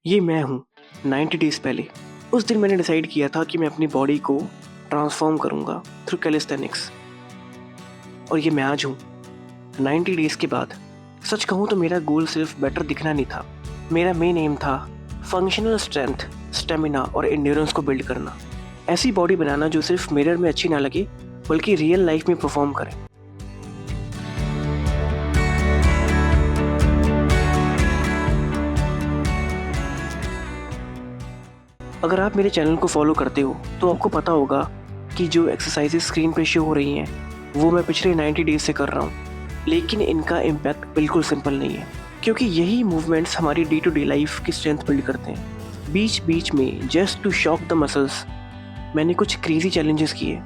ये मैं हूँ 90 डेज़ पहले। उस दिन मैंने डिसाइड किया था कि मैं अपनी बॉडी को ट्रांसफ़ॉर्म करूँगा थ्रू कैलिस्थेनिक्स और ये मैं आज हूँ 90 डेज़ के बाद। सच कहूँ तो मेरा गोल सिर्फ बेटर दिखना नहीं था। मेरा मेन एम था फंक्शनल स्ट्रेंथ, स्टेमिना और एंड्योरेंस को बिल्ड करना। ऐसी बॉडी बनाना जो सिर्फ मिरर में अच्छी ना लगे बल्कि रियल लाइफ में परफॉर्म करे। अगर आप मेरे चैनल को फॉलो करते हो तो आपको पता होगा कि जो एक्सरसाइजेस स्क्रीन पे शो हो रही हैं वो मैं पिछले 90 डेज से कर रहा हूँ, लेकिन इनका इम्पैक्ट बिल्कुल सिंपल नहीं है, क्योंकि यही मूवमेंट्स हमारी डे टू डे लाइफ की स्ट्रेंथ बिल्ड करते हैं। बीच बीच में just to shock the muscles मैंने कुछ क्रेजी चैलेंजेस किए,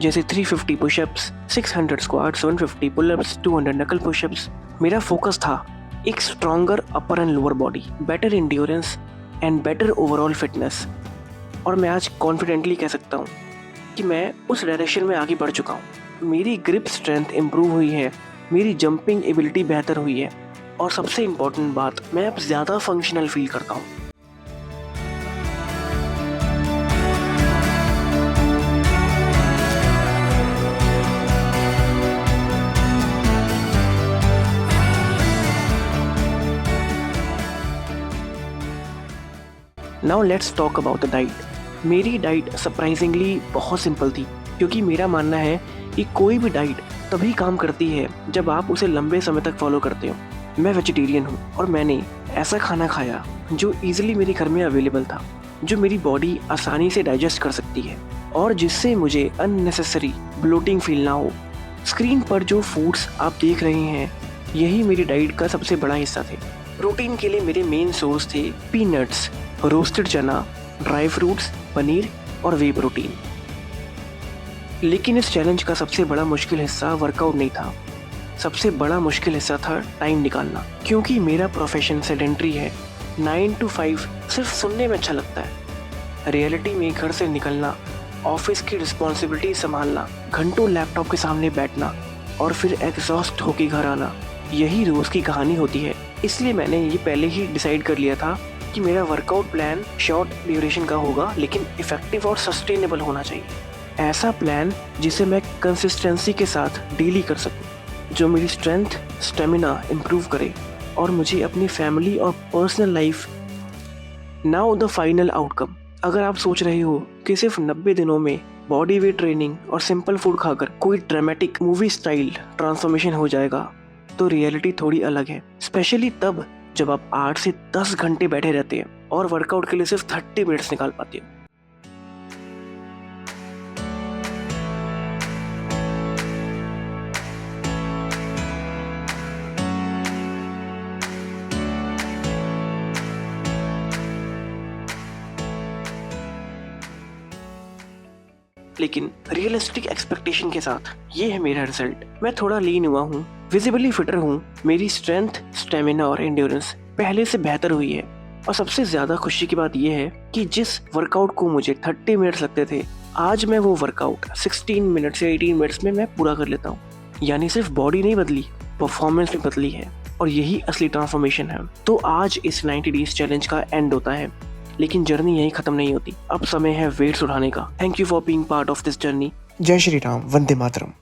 जैसे 350 पुशअप्स, 600 स्क्वाट्स, 150 पुलअप्स, 200 नकल पुशअप्स। मेरा फोकस था एक stronger upper and lower body, better endurance and better overall fitness. और मैं आज कॉन्फिडेंटली कह सकता हूँ कि मैं उस डायरेक्शन में आगे बढ़ चुका हूँ। मेरी ग्रिप स्ट्रेंथ इम्प्रूव हुई है, मेरी जंपिंग एबिलिटी बेहतर हुई है और सबसे इम्पॉर्टेंट बात, मैं अब ज़्यादा फंक्शनल फील करता हूँ। Now let's talk about the diet. मेरी डाइट सरप्राइजिंगली बहुत सिंपल थी, क्योंकि मेरा मानना है कि कोई भी डाइट तभी काम करती है जब आप उसे लंबे समय तक फॉलो करते हो। मैं वेजिटेरियन हूँ और मैंने ऐसा खाना खाया जो ईजिली मेरे घर में अवेलेबल था, जो मेरी बॉडी आसानी से डाइजेस्ट कर सकती है और जिससे मुझे अननेसेसरी ब्लोटिंग फील ना हो। स्क्रीन पर जो फूड्स आप देख रहे हैं यही मेरी डाइट का सबसे बड़ा हिस्सा थे। प्रोटीन के लिए मेरे मेन सोर्स थे पीनट्स, रोस्टेड चना, ड्राई फ्रूट्स, पनीर और वे प्रोटीन। लेकिन इस चैलेंज का सबसे बड़ा मुश्किल हिस्सा वर्कआउट नहीं था, सबसे बड़ा मुश्किल हिस्सा था टाइम निकालना। क्योंकि मेरा प्रोफेशन सेडेंट्री है, 9 to 5 सिर्फ सुनने में अच्छा लगता है। रियलिटी में घर से निकलना, ऑफिस की रिस्पॉन्सिबिलिटी संभालना, घंटों लैपटॉप के सामने बैठना और फिर एग्जॉस्ट होके घर आना, यही रोज़ की कहानी होती है। इसलिए मैंने ये पहले ही डिसाइड कर लिया था कि मेरा वर्कआउट प्लान शॉर्ट ड्यूरेशन का होगा, लेकिन इफ़ेक्टिव और सस्टेनेबल होना चाहिए। ऐसा प्लान जिसे मैं कंसिस्टेंसी के साथ डेली कर सकूं, जो मेरी स्ट्रेंथ, स्टेमिना इम्प्रूव करे और मुझे अपनी फैमिली और personal life. Now the final outcome. अगर आप सोच रहे हो कि सिर्फ 90 दिनों में बॉडी वेट ट्रेनिंग और सिंपल फूड खाकर कोई ड्रामेटिक मूवी स्टाइल ट्रांसफॉर्मेशन हो जाएगा, तो रियलिटी थोड़ी अलग है। स्पेशली तब जब आप 8 से 10 घंटे बैठे रहते हैं और वर्कआउट के लिए सिर्फ 30 मिनट्स निकाल पाते हैं। लेकिन रियलिस्टिक एक्सपेक्टेशन के साथ ये है मेरा रिजल्ट। मैं थोड़ा लीन हुआ हूँ, विजिबली फिटर हूँ, मेरी स्ट्रेंथ, स्टेमिना और एंड्योरेंस पहले से बेहतर हुई है। और सबसे ज़्यादा खुशी की बात यह है कि जिस वर्कआउट को मुझे 30 मिनट्स लगते थे, आज मैं वो वर्कआउट 16 मिनट्स या 18 मिनट्स में मैं पूरा कर लेता हूँ। यानी सिर्फ बॉडी नहीं बदली, परफॉर्मेंस भी बदली है और यही असली ट्रांसफॉर्मेशन है। तो आज इस 90 डेज चैलेंज का एंड होता है, लेकिन जर्नी यहीं खत्म नहीं होती। अब समय है वेट्स उठाने का। Thank you for being part of this journey. जय श्री राम, वंदे मातरम।